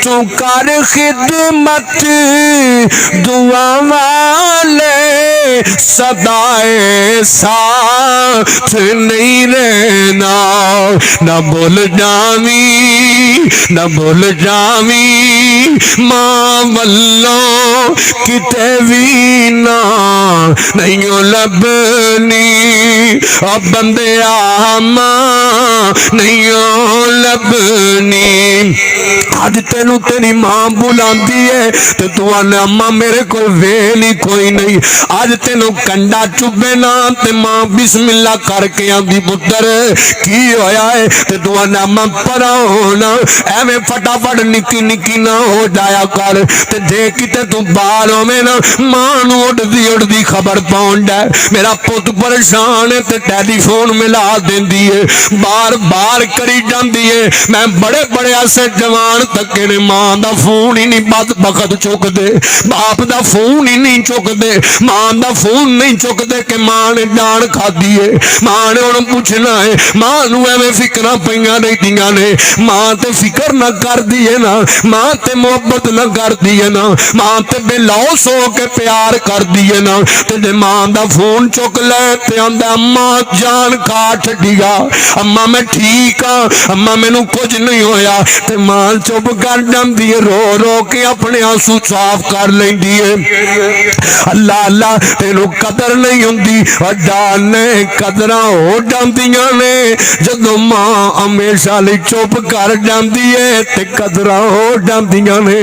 तू कर खिदमत दुआ वाले सदाए साथ नहीं रहना। न भूल जावी न भूल जावी मां वल्लों किते भी ना नहीं लभनी। अब बंदे मां नहीं लभनी। अज तेनू तेरी मां बुलांदी है तो तू आने अम्मा मेरे को वेल ही कोई नहीं। अज तेनू कंडा चुभे ना ते मां बिस्मिल्ला करके आंदी पुत्र की होया है ते तू आने अम्मा परा होना एवें फटाफट निक्की निक्की ना हो जाया कर। ते जे किते तू बाहर होवे ना मां नू उड़दी उड़दी खबर पहुंच जाए मेरा पुत परेशान है ते टेलीफोन मिला देंदी है बार बार करी जांदी है। मैं बड़े बड़े ऐसे जवान तके ने मां दा फोन ही नहीं बखत चुकदे बाप दा फोन ही नहीं चुकदे मां दा फोन नहीं चुकदे कि मां ने जान खादी है। मां ने उन्हें पूछना है मां नू एवें फिक्र पईयां रहदियां ने मां ते फिक्र ना करदी है ना मां ते मोहब्बत ना करदी है ना मां ते बेलौस हो के प्यार करदी है ना। ते जे मां दा फोन चुक ले ते आंदा अम्मा जान खा छड्डिया अम्मा मैं ठीक हाँ अम्मा मैनू कुछ नहीं होया ते मां चुप कर जाती है रो रो के अपने आंसू साफ कर लेंदी है। अल्लाह अल्लाह तेनू कदर नहीं हुंदी डालने कदर हो जांदियां ने जदों मां हमेशा लई चुप कर जाती है ते कदर हो जांदियां ने।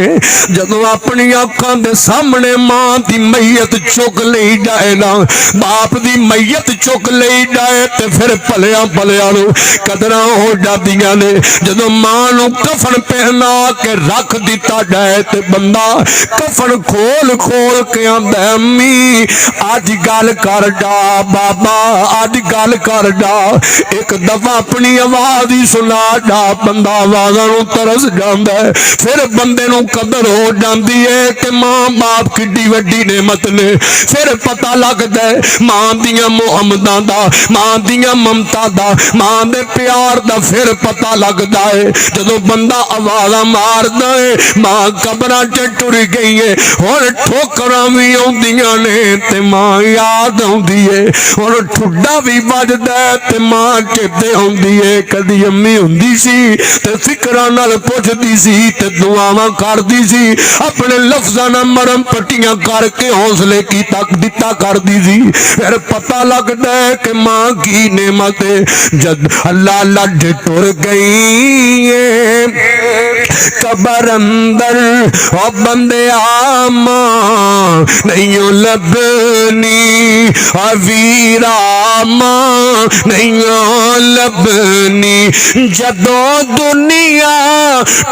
जदों अपनी अखां दे सामने मां दी मैयत चुक लई जाए ना बाप दी मैयत चुक लई जाए ते फिर भलिया भलिया नू कदर हो जांदियां ने। जदों मां नू कफन पहना के रख दिता जाए ते बंदा कफन खोल खोल के आंदा अम्मी अज गल कर जा बाबा अज गल कर जा एक दफा अपनी आवाज ही सुना जा बंदा आवाज़ां नू तरस जांदा है। फिर बंदे नू कदर हो जाती है कि मां बाप किड्डी वड्डी नेमत ने। फिर पता लगदा है मां दियां मुहम्मदां दा मां दियां ममता दा मां दे प्यार दा फिर पता लगदा है जदों बंदा आवाज़ां मारदा है मां कबरां च टुर गई है हुण ठोकरां भी आउंदियां ने ते मां याद आउंदी है हुण ठुड्डा भी वजदा है ते मां चेते आउंदी है। कदी अम्मी हुंदी सी ते फिकरां नाल पुछदी सी ते दुआवां करदी सी अपने लफ्ज़ां नाल मरम पट्टियां करके हौसले की तक दिता करदी सी। फिर पता लगदा है कि मां की नेमत है। जद अल्लाह लड टुर गई है कबर अंदर ओ बंदे मां नहीं लभनी वीरा मां नहीं लभनी। जदों दुनिया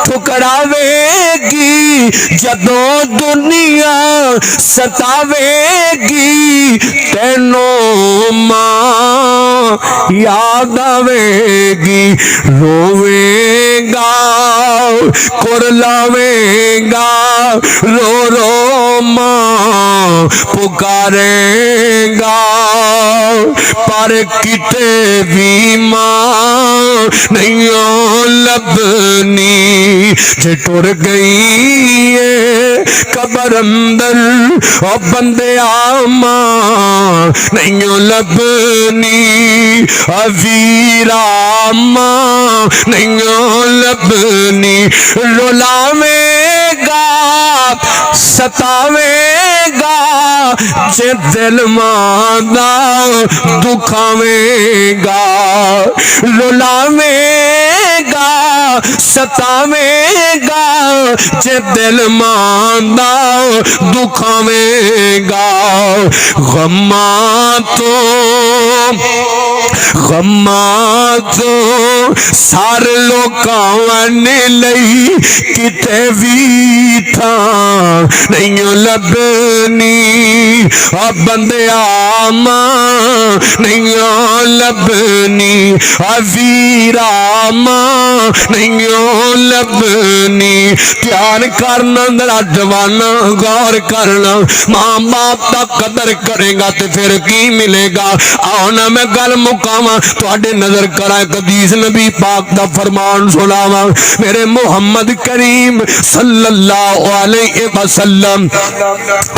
ठुकरावेगी जदों दुनिया सतावेगी तेनों मां याद आवेगी रोवेगा कुरलावेगा रो रो मां पुकारेगा पर किते भी मां नहीं लभनी। जे टुर गई है कबर अंदर ओ बंदे मां नहीं लभनी वीरा मां नहीं लभनी। रुलावेगा सतावेगा जे दिल मांदा दुखावेगा रुलावेगा सतावेगा जे दिल मांदा दुखावेगा। गम्मा तो सारे लोकां लई किते भी था नहीं लभनी बंदे मां नहीं लभनी वीरा मां नहीं लभनी। ध्यान करना जरा जवाना, गौर करना। मां बाप का कदर करेगा तो फिर की मिलेगा। आओ ना मैं गल मुकावा, तुहाडे नजर करा एक हदीस नबी पाक दा फरमान सुनावा। मेरे मुहम्मद करीम सल्लल्लाहु अलैहि वसल्लम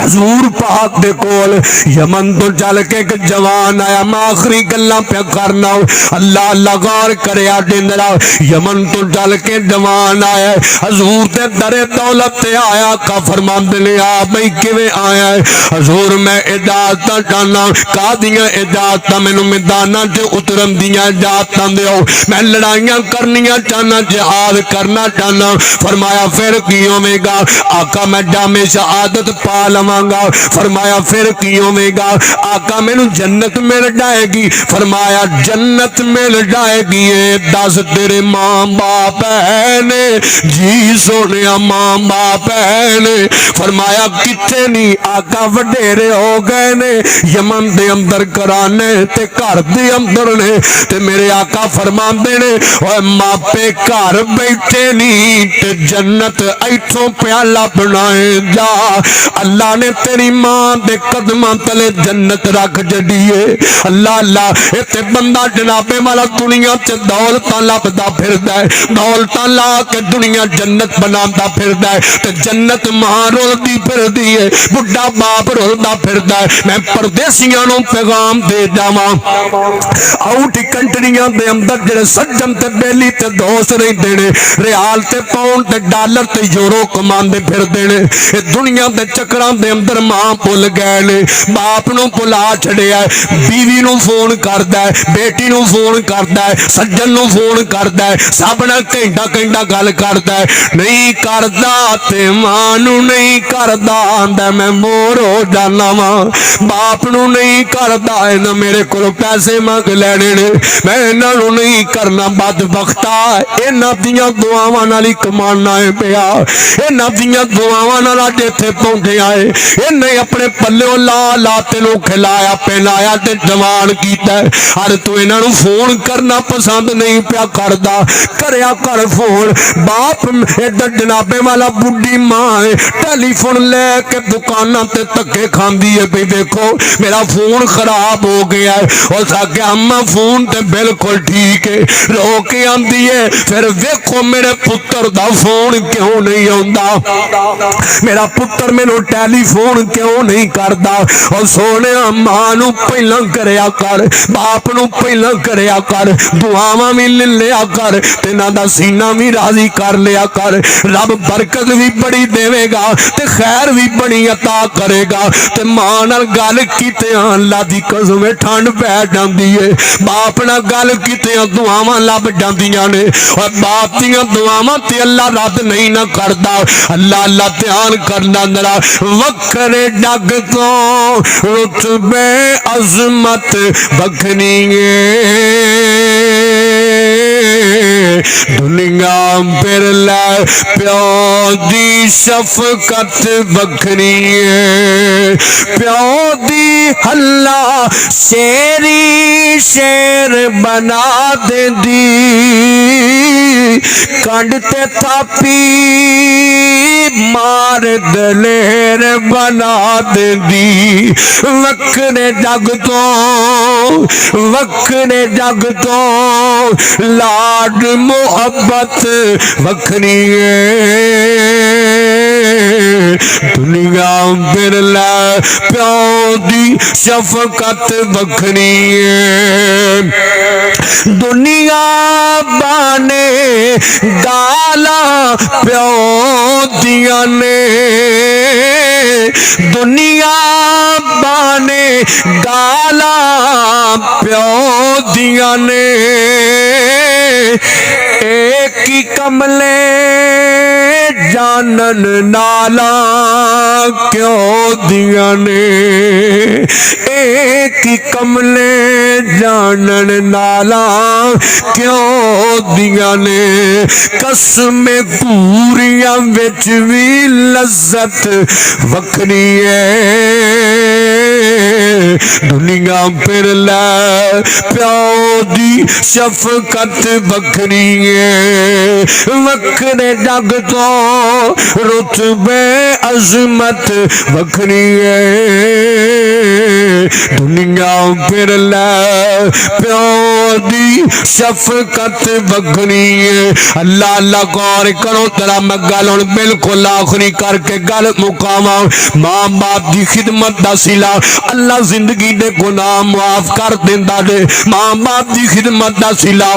हजूर पाक दे कोल यमन तो चल के एक जवान आया। मैं आखिरी गल्लां पे करना, अल्लाह अल्लाह गौर करे। आडिंदरा यमन तो चल के जवान आया, हजूर ते दरे दौलत ते आया। का फरमांदे ने आ भाई किवें आया है? हजूर मैं इजाजत चाहना। कादियां इजाजत मैनू मैदाना च उतरन दियां इजाजत दिओ। मैं लड़ाइयां करनियां चाहना, जिहाद करना चाहना। फरमाया फिर की होवेगा? आका मैं जामे शहादत पा लवांगा। फरमाया फिर की होवेगा? आका मैनू जन्नत मिल जाएगी। फरमाया जन्नत मिल जाएगी। दस तेरे मां बाप है ने? जी सोने मां बाप है ने। फरमाया किथे नहीं? आका वडेरे हो गए ने, यमन दे अंदर कराने ते घर दे अंदर ने। ते मेरे आका फरमांदे ने ओए मापे घर बैठे नहीं ते जन्नत इथों प्याला बनाए जा। अल्लाह ने तेरी मां दे कदमां तले जन्नत रख जड़ी है। अल्लाह अल्लाह इत्थे बंदा जनाबे वाला दुनिया च दौलतां लभदा फिरदा है, दौलतां ला के दुनिया जन्नत बनांदा फिरदा है। ते जन्नत मां रोलदी फिरदी है, बुढ़ा बाप रोलदा फिरदा है। मैं परदेसियां नूं पैगाम दे जावां, आउट कंट्रियां दे अंदर जेड़े सज्जन ते बेली ते दोस्त रहिंदे ने, रियाल ते पाउंड ते डॉलर ते यूरो कमांदे फिरदे ने। ए दुनिया दे चक्करां दे अंदर मां भुल गए ने, बाप नूं भुला छड़िया है। बीवी नूं फोन करदा है, बेटी नूं फोन करदा है, सज्जन नूं फोन करदा है, सब नाल घंटा घंटा गल करदा है। नहीं करदा ते मां नूं नहीं करदा, आंदा मैं मोर हो जाना वा। बाप नूं नहीं करदा, इन्हां मेरे कोलों पैसे मंग लैणे ने, मैं इन्हां नूं नहीं करना। बदबख्ता इन्हां दियां दुआवां नाल ही कमाना है पिया, इन्हां दियां दुआवां नाल अज इत्थे पहुंचिया है। इन्हें अपने पल्ले ला ला तेनों खिलाया पिलाया ते जवान कीता। अरे तू इन्हां नूं फोन करना पसंद नहीं पिया करदा, करया कर फोन। बाप इधर जनाबे वाला बुढ़ी मां है, टेलीफोन लेके दुकाना ते धक्के खांदी है भी देखो मेरा फोन खराब हो गया है। उस आगे अम्मा फोन ते बिल्कुल ठीक है, रो के आंदी है। फिर वेखो मेरे पुत्र दा फोन क्यों नहीं आउंदा, मेरा पुत्र मैनू टेलीफोन क्यों नहीं करदा। और सोने मां नू पहला करया कर, बाप नू पहला करया कर, दुआवां भी ले लिया कर, ते ना दा सीना भी राजी कर लिया कर। रब बरकत भी बड़ी देवेगा ते खैर भी बड़ी अता करेगा। ते मां नाल गल कीते अल्लाह दी कसम ठंड पै जांदी है, बाप नाल गल कीते दुआवां लभ जांदियां ने। और बाप दियां दुआवां ते अल्लाह रद्द नहीं ना करदा। अल्लाह अल्लाह ध्यान करना जरा। वखरे जग तो रुतबे अजमत बखनी दुनिया फिर लै प्यो दी शफकत बखरी है। प्यो दी हल्ला शेरी शेर बना देंदी, कंड ते थापी मार दलेर बना देंदी। वखरे जग तो वखरे जग तो लाड मोहब्बत वखरी है। दुनिया बिरला प्यो दी शफकत वखरी है। दुनिया बाने गाला प्यो दिया ने, दुनिया बाने गाला प्यो दिया ने। एक ही कमले जानन नाला क्यों दिया ने, एक ही कमले जानन नाला क्यों दिया ने। कसमें पूरियां विच भी लज्जत वखरी है। दुनिया फिर लै प्यो दी शफकत बखरी है वखरे जग तो रुतबे अजमत बखरी है दुनिया फिर लै प्यो दी शफकत बखरी है अल्लाह अल्लाह गौर करो तेरा मैं गल हुण बिल्कुल आखिरी करके गल मुकावा मां बाप की खिदमत का सिला अल्लाह जिंदगी दे गुनाह माफ कर देंदा जे मां बाप की खिदमत का सिला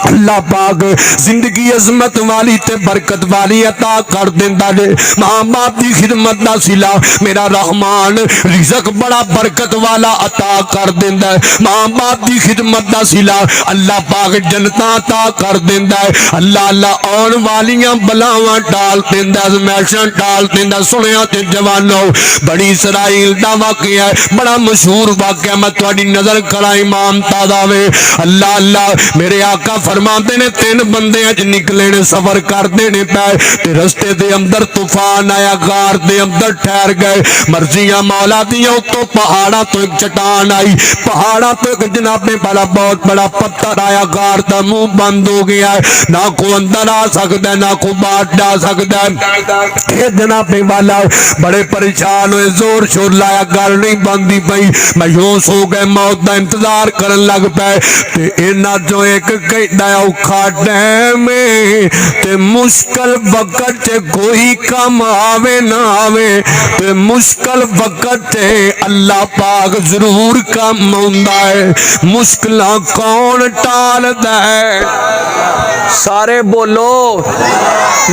अल्लाह पाक जिंदगी अजमत वाली ते बरकत वाली अता कर देंदा जे मां बाप की खिदमत का सिला मेरा रहमान रिज़्क बड़ा बरकत वाला अता कर देंदा है मां बाप की खिदमत का सिला अल्लाह पाक जन्नतां अता कर देंदा है अल्लाह अल्लाह आउण वालियां बलावां टाल देंदा मैशां टाल देंदा सुनिया ते जवानों बड़ी इसराइल दा वाकया है बड़ा मशहूर वाकया मैं तुहाडी नजर करा इमाम तादावे अल्लाह अल्लाह मेरे आका फरमाते ने तीन बंदे अज निकले ने सफर करते ने पै ते रस्ते दे अंदर तूफान आया गार दे अंदर ठहर गए मर्जियां मौला दियां उतों पहाड़ा तो एक चट्टान आई पहाड़ा तो एक जनाबे वाला बहुत बड़ा पत्थर आया गार का मुंह बंद हो गया है ना को अंदर आ सकता है ना को बाहर जा सकता है जनाबे वाला बड़े परेशान हुए जोर शोर लाया गल नहीं बनती पई मायूस हो गए मौत का इंतजार करन लग पे इन्हां चों एक कहता औखा टाइम ते मुश्किल वक्त च कोई कम आवे ना आवे ते मुश्किल वक्त अल्लाह पाक जरूर कम आउंदा है मुश्किल कौन टालदा है सारे बोलो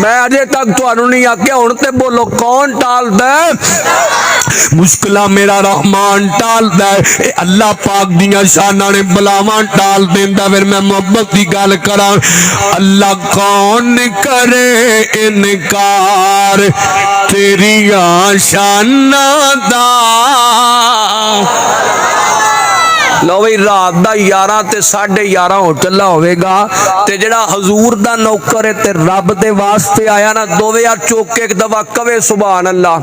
मैं अजे तक तुहानू नहीं आख्या हुण ते बोलो कौन टालदा मुश्किल मेरा रहमान टालदा है अल्लाह पाक दियां शानां ने बलावां टाल देंदा फिर मैं मोहब्बत की गल करा अल्लाह कौन करे इनकार तेरियां शानां दा लो भाई रात का 11 ते 11:30 हो चला होगा ते जेड़ा हजूर दा नौकर है ते रब दे वास्ते आया ना दोवे हाथ चुक के एक दफा कवे सुभान अल्लाह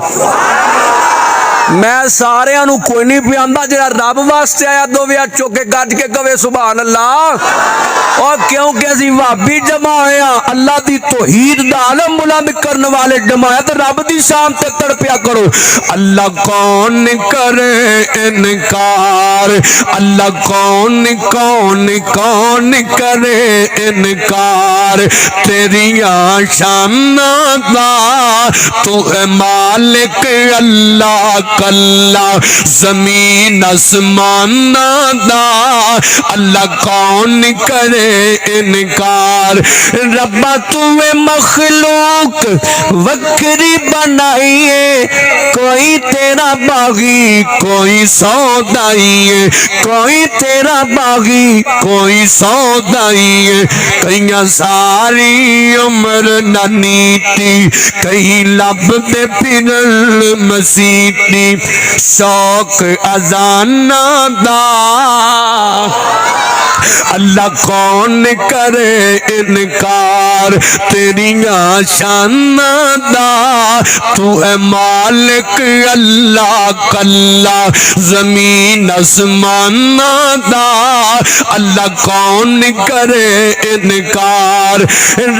मैं सारे कोई नहीं पियादा जरा रब वास्ते आया दोवे हाथ चुक के गज के कवे सुभान अल्लाह और क्योंकि असी भाभी जमा होया अल्लाह दी तौहीद दा आलम बुलंद करने वाले जमाया तो रब दी शान ते तड़पिया करो अल्लाह कौन करे इनकार अल्लाह कौन कौन कौन करे इनकार तेरियां शानां दा तू है मालिक अल्लाह कल्ला जमीन आसमान दा अल्लाह कौन करे इनकार रब्बा तूने मखलूक वक्री बनाई है कोई तेरा बागी कोई सौदाई है कोई तेरा बागी कोई सौदाई है कईयां सारी उम्र ना नीति कई लभदे फिरन मसीती शौक अजाना दा अल्लाह कौन करे इनकार तेरियां शानां दा तू है मालिक अल्लाह कल्ला जमीन आसमान दा अल्लाह कौन करे इनकार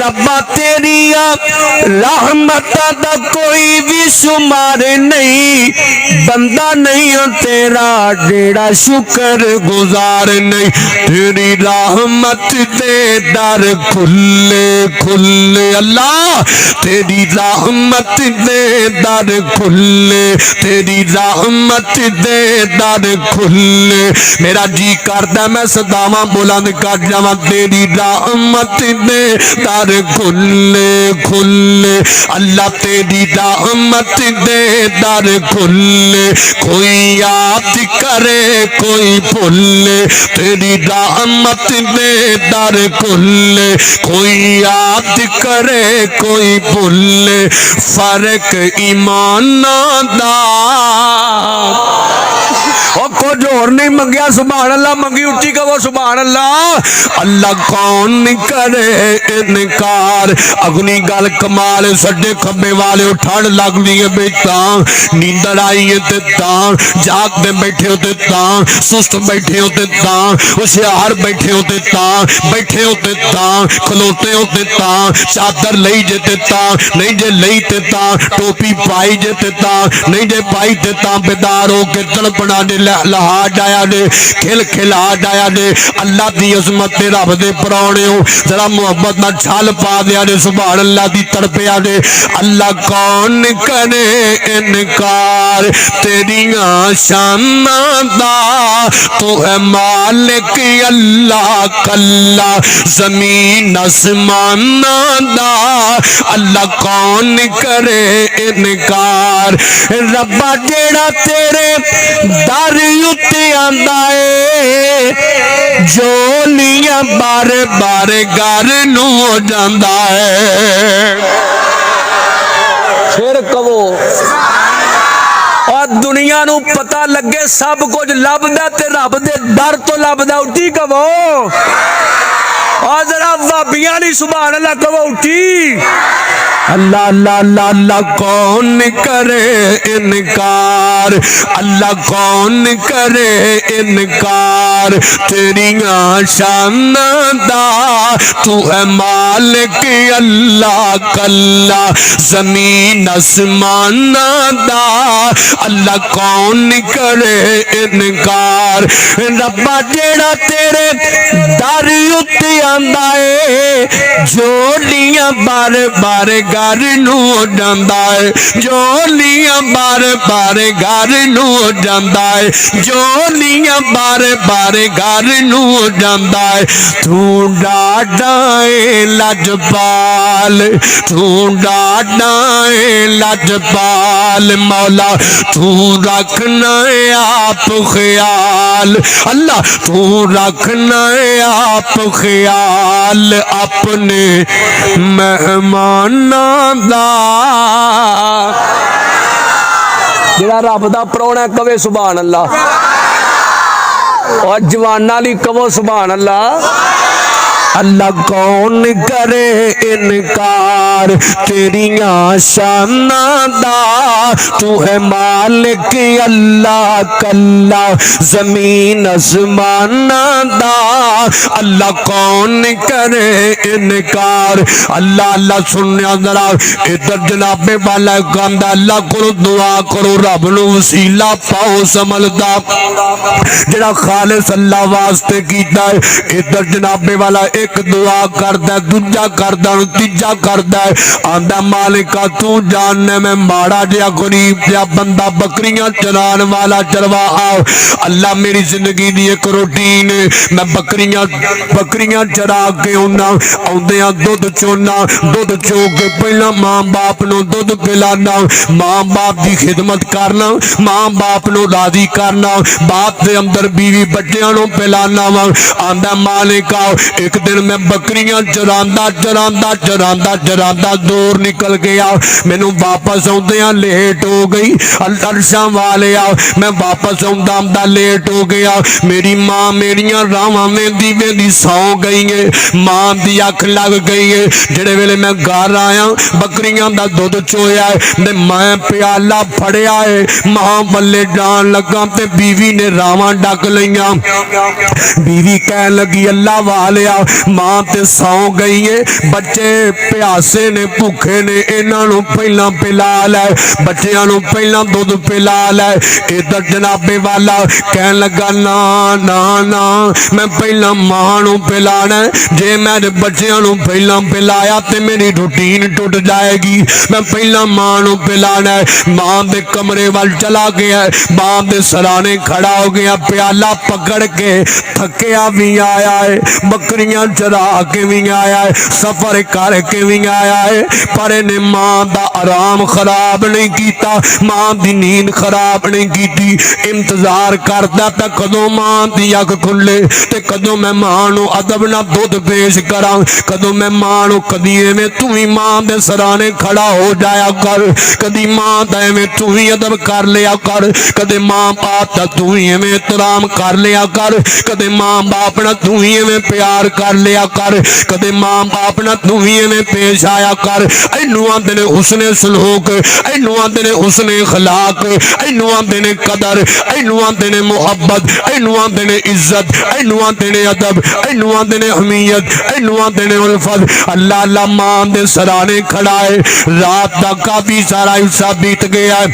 रब्बा तेरिया रहमत दा कोई भी शुमार नहीं बंदा नहीं हो तेरा जेड़ा शुक्र गुजार नहीं तेरी रहमत दे दर खुले खुले अल्लाह तेरी रहमत दे दर खुले तेरी रहमत दे दर खुले मेरा जी करदा मैं सदावां बुलंद कर जावां तेरी रहमत दे दर खुले खुले अल्लाह तेरी रहमत दे दर खुले कोई याद करे कोई भूले तेरी रहमत दे दर खुले कोई याद करे कोई भूले फर्क ईमान दा और कुछ होर नहीं मंगिया, सुभान अल्लाह मंगी, उच्ची कहो सुभान अल्लाह। अल्लाह कौन करे इनकार। अगली गल कमाल, सज्जे खब्बे वाले ठंड लगती है बेटा, नींदर आई है ते तां, जागते बैठे हो ते तां, सुस्त बैठे हो ते तां, होशियार बैठे हो ते तां, बैठे हो ते तां, खलोते हो ते तां, चादर लई जे ते तां, नहीं जे लई ते तां, टोपी पाई जे ते तां, नहीं जे पाई ते तां, बेदार हो के तड़पना दे, लहा डाया दे, खिल खिला डाया दे। अल्लाह दी अजमत ते रब दे पराने हो, जरा मोहब्बत ना छल पा दिया दे, सुभान अल्लाह दी तड़पिया दे। अल्लाह कौन करे इनकार तेरियां शानां दा, तू है मालिक अल्लाह कल्ला जमीन आसमानां दा। अल्लाह कौन करे इनकार। रब्बा जेड़ा तेरे दर उत्ते आंदा है, जोलियां बार बार घर नू हो जांदा है। फिर कहो और दुनिया नू पता लगे सब कुछ लभदा ते रब दे दर तो लभदा, उठी कहो। और जरा भाबियां नी सुभान अल्लाह कहो, उठी। अल्लाह अल्लाह अल्लाह अल्लाह कौन करे इनकार। अल्लाह कौन करे इनकार तेरियां शानां दा, तू है मालिक अल्लाह कल्ला जमीन आसमानां दा। अल्लाह कौन करे इनकार। रब्बा जेड़ा तेरे दर उत्ते आंदा है, जोलियां बार बार घर नू हो जांदा है, जोलियां बार बार घर नू हो जांदा है, जोलियां बार बार घर नू हो जांदा है। तू डाडा है लजपाल, तू डाडा है लजपाल, मौला तू रखना है आप ख्याल। अल्लाह तू रखना है आप ख्याल अपने मेहमाना दा। जेड़ा रब दा परौना कवे सुभान अल्लाह, और जवाना ली कहो सुभान अल्लाह। अल्लाह कौन करे इनकार तेरियां शानां दा, तू है मालिक अल्लाह कल्ला जमीन आसमानां दा। अल्लाह कौन करे इनकार। अल्लाह अल्लाह सुनया जरा इधर जनाबे वाला कहंदा, अल्लाह को दुआ करो, रब नू वसीला पाओ समझदा जेड़ा खालिस अल्लाह वास्ते कीता है। इधर जनाबे वाला एक दुआ करदा, दूजा करदा, तीजा करदा, आंदा मालिका तू जानने मैं माड़ा जिहा गरीब जिहा बंदा बकरियां चराने वाला चरवाहा। अल्लाह मेरी जिंदगी दी एक रूटीन, मैं बकरियां चरा के आउंदा, आउंदियां दुध चोना, दुध चो के पहला मां बाप नू दुध पिलाना, मां बाप की खिदमत करना, मां बाप नू राजी करना, बाप दे अंदर बीवी बच्चियां नू पिलाना वा। आंदा मालिका एक दिन मैं बकरियां चरांदा चरांदा चरांदा चरांदा दूर निकल गया, मैनू वापस आउंदियां लेट हो गई। अरशां वाले आ मैं वापस आउंदा आउंदा लेट हो गया। मेरी मां मेरियां रावां वेंदी वेंदी सौ गई है, मां दी अख लग गई है। जेड़े वेले मैं घर आया बकरियां दा दुध चोया है, मैं प्याला फड़िया है, मां बल्ले जान लगा ते बीवी ने रावां डक लईयां। बीवी कह लगी अल्लाह वाले आ मां ते सौ गई है, बच्चे प्यासे ने भूखे ने, इन्हां नूं पहला पिला लै, बच्चियां नूं पहला दुध पिला लै। इधर जनाबे वाला कह लगा ना ना ना मैं पहला मां नूं पिलाना, जे मैं बच्चियां नूं पहला पिलाया ते मेरी रूटीन टुट जाएगी, मैं पहला मां नूं पिलाना। मां दे कमरे वाल चला गया, मां दे सराने खड़ा हो गया, प्याला पकड़ के थकिया भी आया है, बकरियां चरा के भी आया है, सफर करके भी आया है, पर इन्हें मां दा आराम खराब नहीं किया, मां दी नींद खराब नहीं की। इंतजार करता था कदों मां दी अख खुले ते कदों मैं मां नू अदब ना दुध पेश करा, कदों मैं मां नू कदी एवें तू ही मां दे सराने खड़ा हो जाया कर, कदी मां दा एवें तू ही अदब कर लिया कर, कदे मां बाप दा तू ही एवें एहतराम कर लिया कर, कदे मां बाप ना तू ही एवें प्यार कर लिया कर, कदे मां बाप ना तू ही एवें पेश आया कर। इनू आंदे ने हुस्ने सलूक, इनू आंदे ने हुस्ने अखलाक, इनू आंदे ने कदर, इनू आंदे ने मुहब्बत, इनू आंदे ने इज्जत, इनू आंदे ने अदब, इनू आंदे ने हमीयत, इनू आंदे ने उल्फत। अल्लाह अल्लाह मां दे सराने खड़ा है, रात दा काफी सारा हिस्सा बीत गया है,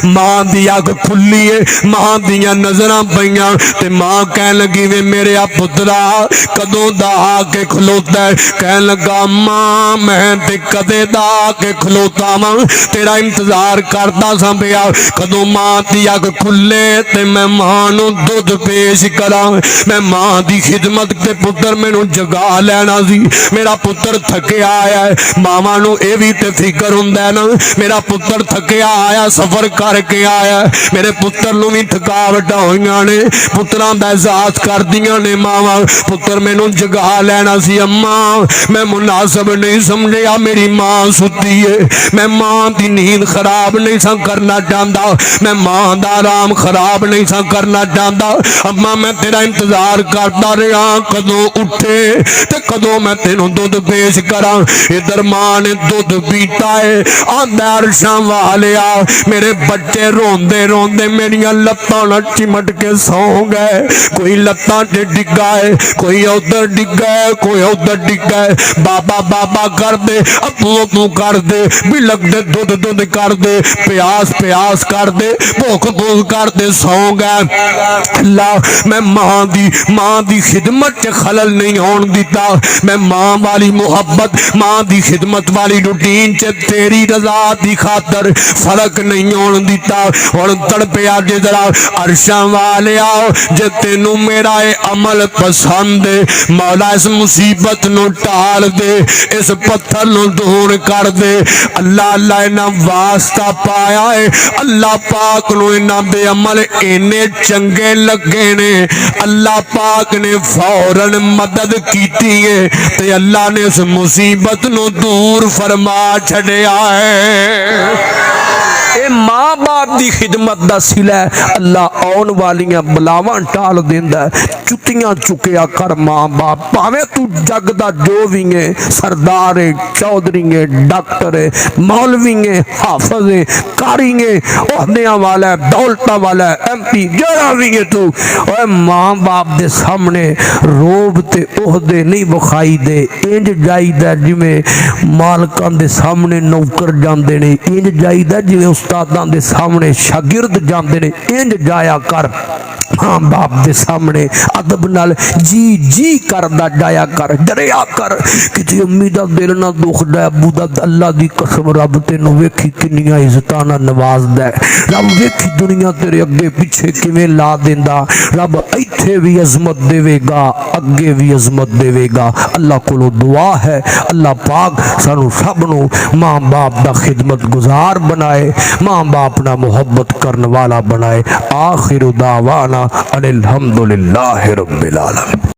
मां दी अख खुली है, मां दियां नजरां पईयां ते मां कहन लगी वे मेरे पुत्रा कदों दा आके खलोता है, कहन लगा मां मैं ते कदे दा आके खलोता वां, तेरा इंतजार करता सा पिया कदों मां दी अख खुले ते मैं मां नू दुध पेश करा, मैं मां दी खिदमत ते पुत्र मैनू जगा लेना सी, मेरा पुत्र थकिया आया है, मावां नू ये भी ते फिकर हुंदा है ना, मेरा पुत्र थकिया आया सफर करके आया, मेरे पुत्र नू भी थकावटां होईयां ने, पुत्रां दा एहसास करदियां ने मावां, पुत्र मैनू जगा लेना सी। अम्मा मैं मुनासिब नहीं समझिया मेरी मां सुती है, मैं मां दी नींद खराब नहीं सा करना चाहता, मैं मां दा आराम खराब नहीं सा करना चाहता, अम्मा मैं तेरा इंतजार करता रहा कदों उठे ते कदों मैं तेनू दुध पेश करा। इधर मां ने दुध पीता है, आंदा अरशां वालिया मेरे बच्चे रोंदे रोंदे मेरियां लत्तां नाल चिमट के सौ गए, कोई लत्तां ते डिग्गा है, कोई उधर डिग्गा है, कोई उधर डिग्गा है, बाबा बाबा कर दे, अबू अबू कर दे, बिलक दे दुध दुध कर दे, प्यास प्यास कर दे, भुख भुख कर दे, सौ गए। अल्लाह मैं मां दी खिदमत च खलल नहीं होने दिता, मैं मां वाली मुहब्बत मां दी खिदमत वाली रूटीन च तेरी रजा दी खातर फर्क नहीं होने दिता। और तड़पिया जिधरा अरशां वाले आओ जे तेनू मेरा ये अमल पसंद है, मौला इस मुसीबत नू टाल दे, इस पत्थर नू दूर कर दे। अल्लाह अल्लाह इन्हां वास्ता पाया है, अल्लाह पाक नू इन्हां दे अमल इन्ने चंगे लगे ने, अल्लाह पाक ने फौरन मदद की है ते अल्लाह ने इस मुसीबत नू दूर फरमा छड़िया है। ए मां बाप की खिदमत का सिला अल्लाह आने वालियां बलावां टाल देंदा, चुतियां चुकिया कर मां बाप, भावें तू जग दा जो भी है, सरदार है, चौधरी है, डॉक्टर है, मौलवी है, हाफज है, कारी है, ओहदियां वाला है, दौलतां वाला है, MP जरा भी है तू, और मां बाप दे सामने रोब ते ओहदे नहीं विखाई दे, इंज जाईदा जिवें मालकां दे सामने नौकर जांदे ने, इंज जाईदा जिवें उस्तादां दे सामने शागिर्द जांदे ने, इंज जाया कर। मां बाप दे सामने अदब नाल जी जी करदा जाया कर, डरिया कर, किसी अम्मी दा दिल ना दुखदा, अबू दा अल्लाह दी कसम रब तेनू वेखी किन्नियां इज्जतां नाल नवाजदा है, रब वेखी दुनिया तेरे अगे पिछे किवें ला देंदा, रब इत्थे भी अजमत देवेगा अगे भी अजमत देवेगा। अल्लाह कोलों दुआ है अल्लाह पाक सानू सब नू मां बाप दा खिदमत गुजार बनाए, मां बाप ना मुहब्बत करने वाला बनाए। आखिर दावाना अनिल हम्दुलिल्लाहि रब्बिल आलमीन।